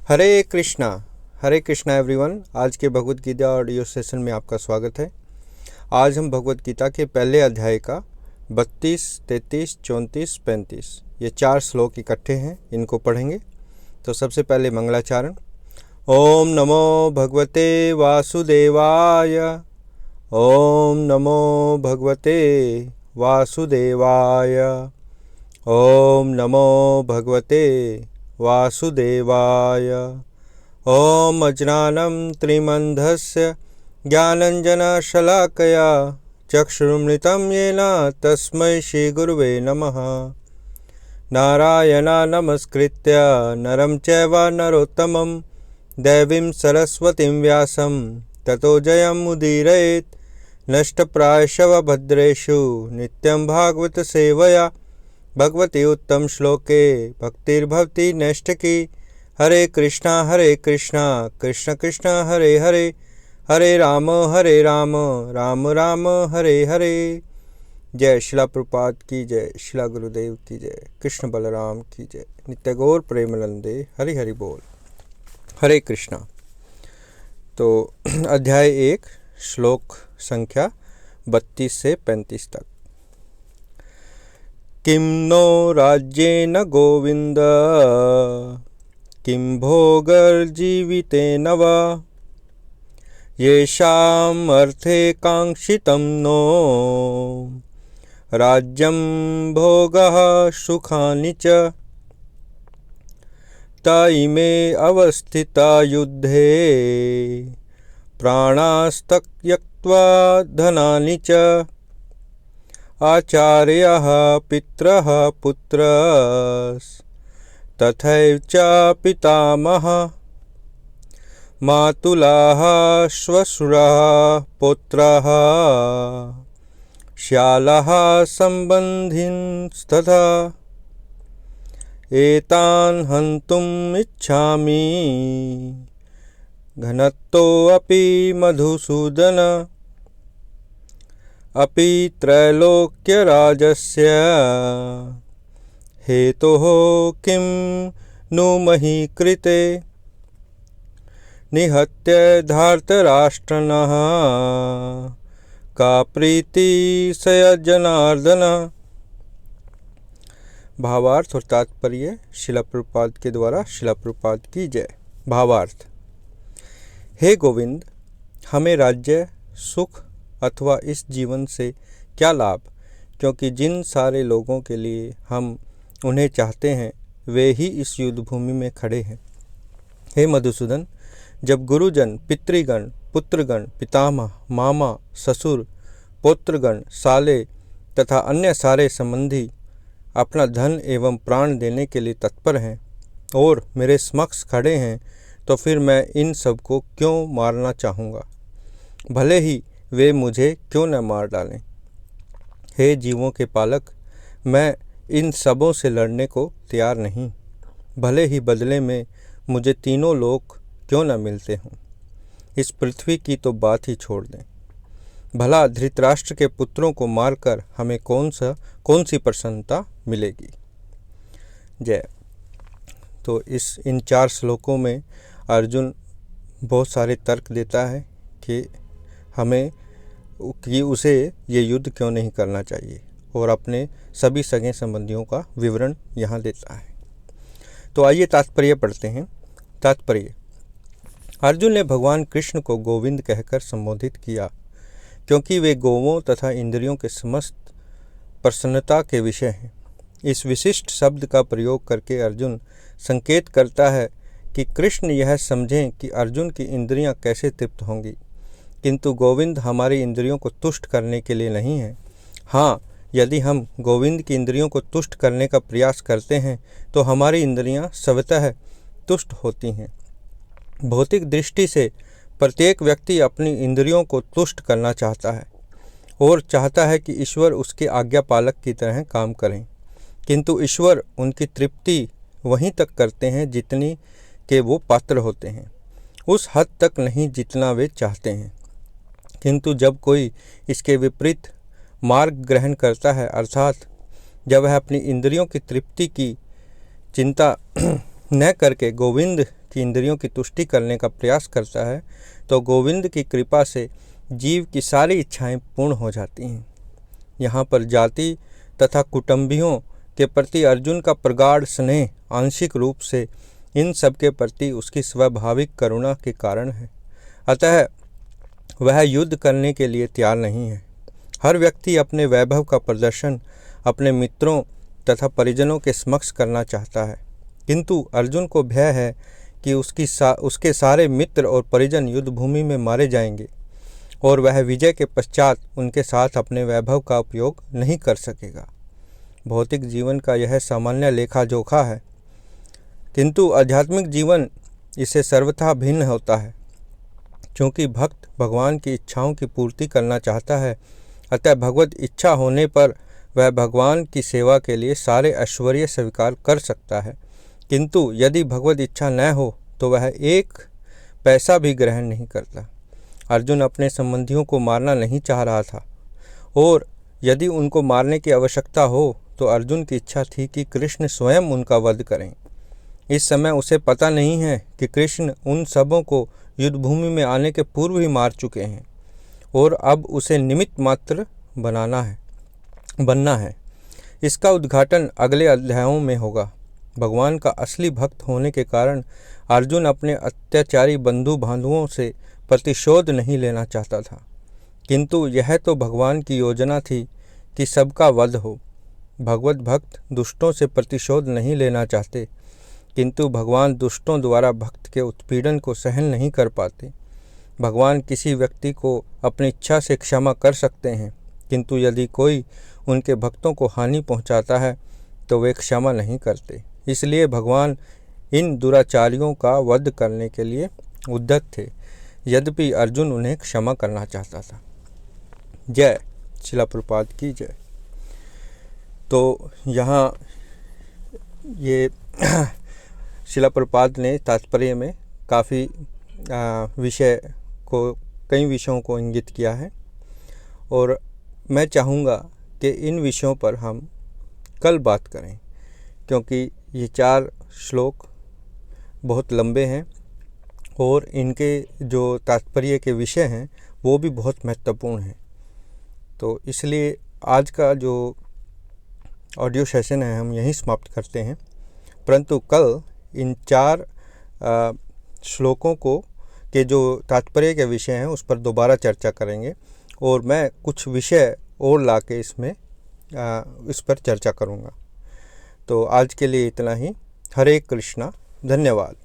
हरे Krishna everyone. आज के Bhagavad Gita audio session में आपका स्वागत है। आज हम भगवत गीता के पहले अध्याय का 32, 33, 34, 35 ये 4 श्लोक इकट्ठे हैं, इनको पढ़ेंगे। तो सबसे पहले मंगलाचरण। ओम नमो भगवते वासुदेवाय। ओम नमो भगवते वासुदेवाय। ओम नमो भगवते वासुदेवाय। ओम अज्ञानं त्रिमन्धस्य ज्ञानञ्जनशलाकया चक्षुरुन्मिलितं येन तस्मै श्रीगुरुवे नमः। नारायणं नमस्कृत्य नरं चैव नरोत्तमं देवीं सरस्वतीं व्यासं ततो जयमुदीरयेत्। नष्टप्रायशव भद्रेषु नित्यं भागवत सेवया भगवती उत्तम श्लोके भक्तिर्भवति नैष्ठिकी। हरे कृष्णा कृष्ण कृष्ण हरे हरे, हरे राम राम राम हरे हरे। जय शिला प्रपात की जय, शिला गुरुदेव की जय, कृष्ण बलराम की जय, नित्य गौर प्रेमानंदे हरि हरि बोल। हरे कृष्णा। तो अध्याय 1 श्लोक संख्या 32 से 35 तक। किं नो राज्येन गोविंद किं भोगर्जीवितेन वा येषाम् अर्थे काङ्क्षितं नो राज्यं भोगः सुखानि च त इमे अवस्थिता युद्धे प्राणास्तक्त्यक्त्वा धनानि च आचार्यः पितरः पुत्रस् तथैव च पितामहः मातुलाः श्वशुराः पौत्राः श्यालाः सम्बन्धिनस्तथा एतान् हन्तुम् इच्छामि घ्नतोऽपि मधुसूदन अपि त्रैलोक्यराजस्य हेतोः किं नु मही कृते निहत्य धार्तराष्ट्रनः का प्रीतिसय जनार्दन। भावार्थ और तात्पर्य शिला प्रभुपाद के द्वारा। शिला प्रभुपाद की जय। भावार्थ। हे गोविंद, हमें राज्य, सुख अथवा इस जीवन से क्या लाभ, क्योंकि जिन सारे लोगों के लिए हम उन्हें चाहते हैं वे ही इस युद्ध भूमि में खड़े हैं। हे मधुसूदन, जब गुरुजन, पितृगण, पुत्रगण, पितामह, मामा, ससुर, पौत्रगण, साले तथा अन्य सारे संबंधी अपना धन एवं प्राण देने के लिए तत्पर हैं और मेरे समक्ष खड़े हैं, तो फिर मैं इन सबको क्यों मारना चाहूँगा, भले ही वे मुझे क्यों न मार डालें। हे जीवों के पालक, मैं इन सबों से लड़ने को तैयार नहीं, भले ही बदले में मुझे तीनों लोक क्यों न मिलते हों। इस पृथ्वी की तो बात ही छोड़ दें। भला धृतराष्ट्र के पुत्रों को मारकर हमें कौन सी प्रसन्नता मिलेगी। जय। तो इन 4 श्लोकों में अर्जुन बहुत सारे तर्क देता है कि उसे ये युद्ध क्यों नहीं करना चाहिए, और अपने सभी सगे संबंधियों का विवरण यहाँ देता है। तो आइए तात्पर्य पढ़ते हैं। तात्पर्य। अर्जुन ने भगवान कृष्ण को गोविंद कहकर संबोधित किया, क्योंकि वे गोवों तथा इंद्रियों के समस्त प्रसन्नता के विषय हैं। इस विशिष्ट शब्द का प्रयोग करके अर्जुन संकेत करता है कि कृष्ण यह समझें कि अर्जुन की इंद्रियां कैसे तृप्त होंगी, किंतु गोविंद हमारी इंद्रियों को तुष्ट करने के लिए नहीं है। हाँ, यदि हम गोविंद की इंद्रियों को तुष्ट करने का प्रयास करते हैं तो हमारी इंद्रियां स्वतः तुष्ट होती हैं। भौतिक दृष्टि से प्रत्येक व्यक्ति अपनी इंद्रियों को तुष्ट करना चाहता है और चाहता है कि ईश्वर उसके आज्ञा पालक की तरह काम करें, किंतु ईश्वर उनकी तृप्ति वहीं तक करते हैं जितनी के वो पात्र होते हैं, उस हद तक नहीं जितना वे चाहते हैं। किंतु जब कोई इसके विपरीत मार्ग ग्रहण करता है, अर्थात जब वह अपनी इंद्रियों की तृप्ति की चिंता न करके गोविंद की इंद्रियों की तुष्टि करने का प्रयास करता है तो गोविंद की कृपा से जीव की सारी इच्छाएं पूर्ण हो जाती हैं। यहाँ पर जाति तथा कुटुंबियों के प्रति अर्जुन का प्रगाढ़ स्नेह आंशिक रूप से इन सब के प्रति उसकी स्वाभाविक करुणा के कारण है। अतः वह युद्ध करने के लिए तैयार नहीं है। हर व्यक्ति अपने वैभव का प्रदर्शन अपने मित्रों तथा परिजनों के समक्ष करना चाहता है, किंतु अर्जुन को भय है कि उसके सारे मित्र और परिजन युद्ध भूमि में मारे जाएंगे और वह विजय के पश्चात उनके साथ अपने वैभव का उपयोग नहीं कर सकेगा। भौतिक जीवन का यह सामान्य लेखा जोखा है, किंतु आध्यात्मिक जीवन इससे सर्वथा भिन्न होता है। क्योंकि भक्त भगवान की इच्छाओं की पूर्ति करना चाहता है, अतः भगवत इच्छा होने पर वह भगवान की सेवा के लिए सारे ऐश्वर्य स्वीकार कर सकता है, किंतु यदि भगवत इच्छा न हो तो वह एक पैसा भी ग्रहण नहीं करता। अर्जुन अपने संबंधियों को मारना नहीं चाह रहा था, और यदि उनको मारने की आवश्यकता हो तो अर्जुन की इच्छा थी कि कृष्ण स्वयं उनका वध करें। इस समय उसे पता नहीं है कि कृष्ण उन सबों को युद्धभूमि में आने के पूर्व ही मार चुके हैं और अब उसे निमित्त मात्र बनना है। इसका उद्घाटन अगले अध्यायों में होगा। भगवान का असली भक्त होने के कारण अर्जुन अपने अत्याचारी बंधु बांधवों से प्रतिशोध नहीं लेना चाहता था, किंतु यह तो भगवान की योजना थी कि सबका वध हो। भगवत भक्त दुष्टों से प्रतिशोध नहीं लेना चाहते, किंतु भगवान दुष्टों द्वारा भक्त के उत्पीड़न को सहन नहीं कर पाते। भगवान किसी व्यक्ति को अपनी इच्छा से क्षमा कर सकते हैं, किंतु यदि कोई उनके भक्तों को हानि पहुंचाता है तो वे क्षमा नहीं करते। इसलिए भगवान इन दुराचारियों का वध करने के लिए उद्यत थे, यद्यपि अर्जुन उन्हें क्षमा करना चाहता था। जय श्रील प्रभुपाद की जय। तो यहाँ ये श्रील प्रभुपाद ने तात्पर्य में काफ़ी कई विषयों को इंगित किया है, और मैं चाहूँगा कि इन विषयों पर हम कल बात करें, क्योंकि ये 4 श्लोक बहुत लंबे हैं और इनके जो तात्पर्य के विषय हैं वो भी बहुत महत्वपूर्ण हैं। तो इसलिए आज का जो ऑडियो सेशन है हम यहीं समाप्त करते हैं, परंतु कल इन 4 श्लोकों को के जो तात्पर्य के विषय हैं उस पर दोबारा चर्चा करेंगे, और मैं कुछ विषय और लाके इस पर चर्चा करूँगा। तो आज के लिए इतना ही। हरे कृष्णा, धन्यवाद।